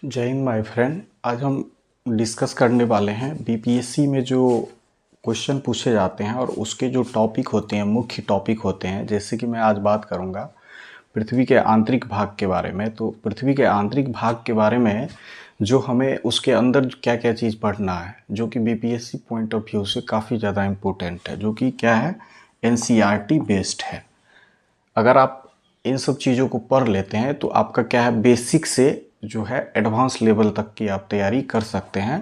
जय Hind my friend. आज हम डिस्कस करने वाले हैं बीपीएससी में जो क्वेश्चन पूछे जाते हैं और उसके जो टॉपिक होते हैं, मुख्य टॉपिक होते हैं। जैसे कि मैं आज बात करूंगा पृथ्वी के आंतरिक भाग के बारे में। तो पृथ्वी के आंतरिक भाग के बारे में जो हमें उसके अंदर क्या क्या चीज़ पढ़ना है, जो कि बीपीएससी पॉइंट ऑफ व्यू से काफ़ी ज़्यादा इम्पोर्टेंट है, जो कि क्या है, एनसीईआरटी बेस्ड है। अगर आप इन सब चीज़ों को पढ़ लेते हैं तो आपका क्या है, बेसिक से जो है एडवांस लेवल तक की आप तैयारी कर सकते हैं।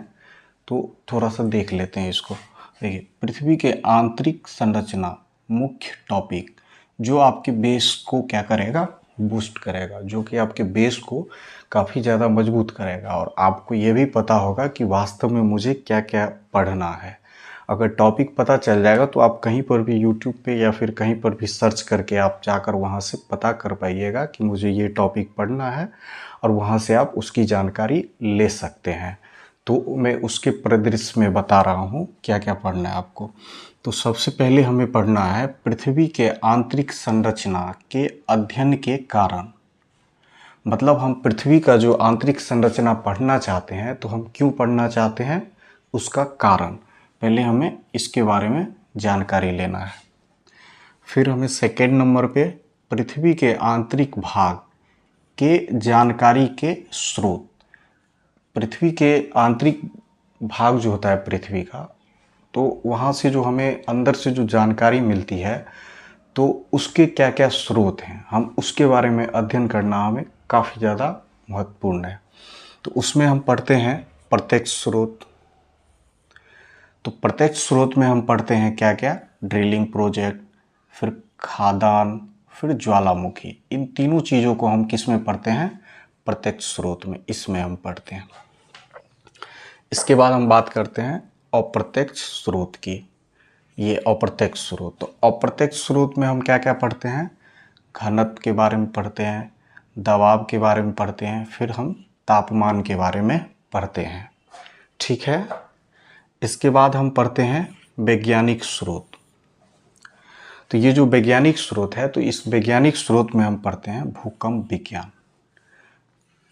तो थोड़ा सा देख लेते हैं इसको। देखिए, पृथ्वी के आंतरिक संरचना मुख्य टॉपिक जो आपके बेस को क्या करेगा, बूस्ट करेगा, जो कि आपके बेस को काफ़ी ज़्यादा मजबूत करेगा। और आपको ये भी पता होगा कि वास्तव में मुझे क्या क्या पढ़ना है। अगर टॉपिक पता चल जाएगा तो आप कहीं पर भी यूट्यूब पे या फिर कहीं पर भी सर्च करके आप जाकर वहाँ से पता कर पाइएगा कि मुझे ये टॉपिक पढ़ना है, और वहाँ से आप उसकी जानकारी ले सकते हैं। तो मैं उसके परिदृश्य में बता रहा हूँ क्या क्या पढ़ना है आपको। तो सबसे पहले हमें पढ़ना है पृथ्वी के आंतरिक संरचना के अध्ययन के कारण। मतलब हम पृथ्वी का जो आंतरिक संरचना पढ़ना चाहते हैं, तो हम क्यों पढ़ना चाहते हैं, उसका कारण पहले हमें इसके बारे में जानकारी लेना है। फिर हमें सेकेंड नंबर पे पृथ्वी के आंतरिक भाग के जानकारी के स्रोत। पृथ्वी के आंतरिक भाग जो होता है पृथ्वी का, तो वहाँ से जो हमें अंदर से जो जानकारी मिलती है, तो उसके क्या क्या स्रोत हैं, हम उसके बारे में अध्ययन करना हमें काफ़ी ज़्यादा महत्वपूर्ण है। तो उसमें हम पढ़ते हैं प्रत्यक्ष स्रोत। तो प्रत्यक्ष स्रोत में हम पढ़ते हैं क्या क्या, ड्रिलिंग प्रोजेक्ट, फिर खादान, फिर ज्वालामुखी। इन तीनों चीज़ों को हम किस में पढ़ते हैं, प्रत्यक्ष स्रोत में, इसमें हम पढ़ते हैं। इसके बाद हम बात करते हैं अप्रत्यक्ष स्रोत की। ये अप्रत्यक्ष स्रोत, तो अप्रत्यक्ष स्रोत में हम क्या क्या पढ़ते हैं, घनत्व के बारे में पढ़ते हैं, दबाव के बारे में पढ़ते हैं, फिर हम तापमान के बारे में पढ़ते हैं। ठीक है। इसके बाद हम पढ़ते हैं वैज्ञानिक स्रोत। तो ये जो वैज्ञानिक स्रोत है, तो इस वैज्ञानिक स्रोत में हम पढ़ते हैं भूकंप विज्ञान।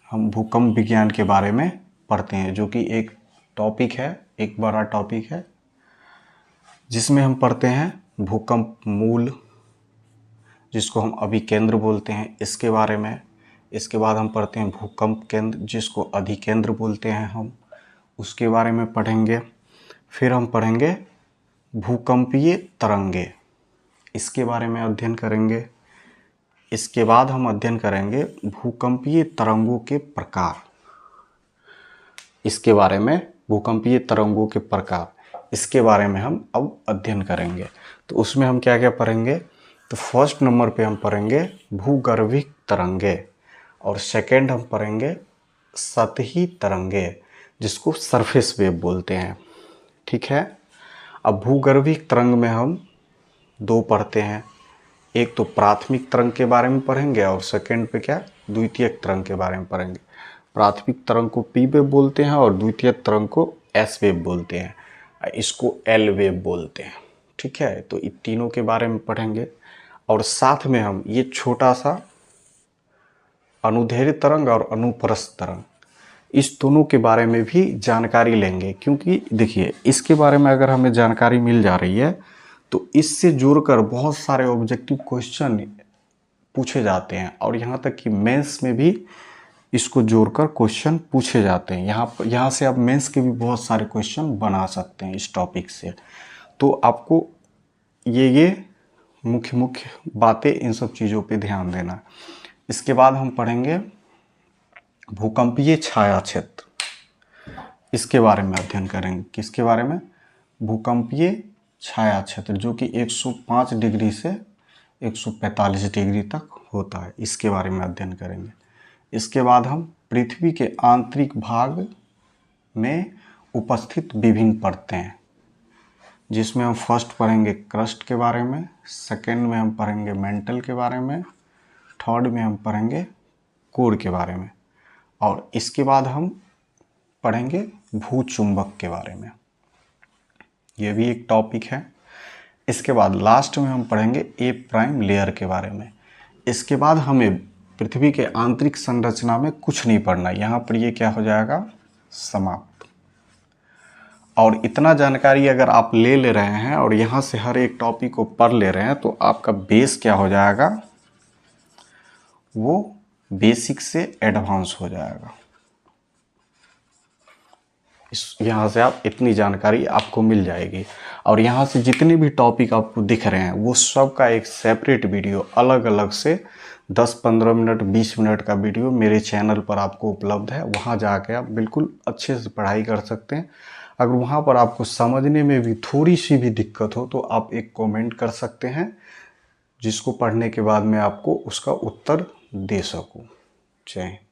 हम भूकंप विज्ञान के बारे में पढ़ते हैं, जो कि एक टॉपिक है, एक बड़ा टॉपिक है, जिसमें हम पढ़ते हैं भूकंप मूल, जिसको हम अभिकेंद्र बोलते हैं, इसके बारे में। इसके बाद हम पढ़ते हैं भूकंप केंद्र, जिसको अधिकेंद्र बोलते हैं हम, उसके बारे में पढ़ेंगे। फिर हम पढ़ेंगे भूकंपीय तरंगे, इसके बारे में अध्ययन करेंगे। इसके बाद हम अध्ययन करेंगे भूकंपीय तरंगों के प्रकार, इसके बारे में, भूकंपीय तरंगों के प्रकार, इसके बारे में हम अब अध्ययन करेंगे। तो उसमें हम क्या क्या पढ़ेंगे, तो फर्स्ट नंबर पे हम पढ़ेंगे भूगर्भिक तरंगे, और सेकंड हम पढ़ेंगे सतही तरंगे, जिसको सरफेस वेव बोलते हैं। ठीक है। अब भूगर्भिक तरंग में हम दो पढ़ते हैं, एक तो प्राथमिक तरंग के बारे में पढ़ेंगे, और सेकंड पे क्या, द्वितीयक तरंग के बारे में पढ़ेंगे। प्राथमिक तरंग को पी वेव बोलते हैं और द्वितीयक तरंग को एस वेव बोलते हैं, इसको एल वेव बोलते हैं। ठीक है। तो इन तीनों के बारे में पढ़ेंगे, और साथ में हम ये छोटा सा अनुदैर्ध्य तरंग और अनुप्रस्थ तरंग, इस दोनों के बारे में भी जानकारी लेंगे। क्योंकि देखिए, इसके बारे में अगर हमें जानकारी मिल जा रही है, तो इससे जुड़कर बहुत सारे ऑब्जेक्टिव क्वेश्चन पूछे जाते हैं, और यहाँ तक कि मेंस में भी इसको जोड़कर क्वेश्चन पूछे जाते हैं। यहाँ से आप मेंस के भी बहुत सारे क्वेश्चन बना सकते हैं इस टॉपिक से। तो आपको ये मुख्य मुख्य बातें, इन सब चीज़ों पे ध्यान देना। इसके बाद हम पढ़ेंगे भूकंपीय छाया क्षेत्र, इसके बारे में अध्ययन करेंगे। किसके बारे में, भूकंपीय छाया क्षेत्र, जो कि 105 डिग्री से 145 डिग्री तक होता है, इसके बारे में अध्ययन करेंगे। इसके बाद हम पृथ्वी के आंतरिक भाग में उपस्थित विभिन्न परतें, जिसमें हम फर्स्ट पढ़ेंगे क्रस्ट के बारे में, सेकंड में हम पढ़ेंगे मेंटल के बारे में, थर्ड में हम पढ़ेंगे कोर के बारे में, और इसके बाद हम पढ़ेंगे भूचुंबक के बारे में। ये भी एक टॉपिक है। इसके बाद लास्ट में हम पढ़ेंगे ए प्राइम लेयर के बारे में। इसके बाद हमें पृथ्वी के आंतरिक संरचना में कुछ नहीं पढ़ना, यहाँ पर ये क्या हो जाएगा, समाप्त। और इतना जानकारी अगर आप ले रहे हैं और यहाँ से हर एक टॉपिक को पढ़ ले रहे हैं तो आपका बेस क्या हो जाएगा, वो बेसिक से एडवांस हो जाएगा। यहाँ से आप इतनी जानकारी आपको मिल जाएगी। और यहाँ से जितने भी टॉपिक आपको दिख रहे हैं वो सब का एक सेपरेट वीडियो अलग अलग से 10-15 मिनट 20 मिनट का वीडियो मेरे चैनल पर आपको उपलब्ध है। वहाँ जाके आप बिल्कुल अच्छे से पढ़ाई कर सकते हैं। अगर वहाँ पर आपको समझने में भी थोड़ी सी भी दिक्कत हो तो आप एक कमेंट कर सकते हैं, जिसको पढ़ने के बाद मैं आपको उसका उत्तर दे सकूँ। जय हिंद।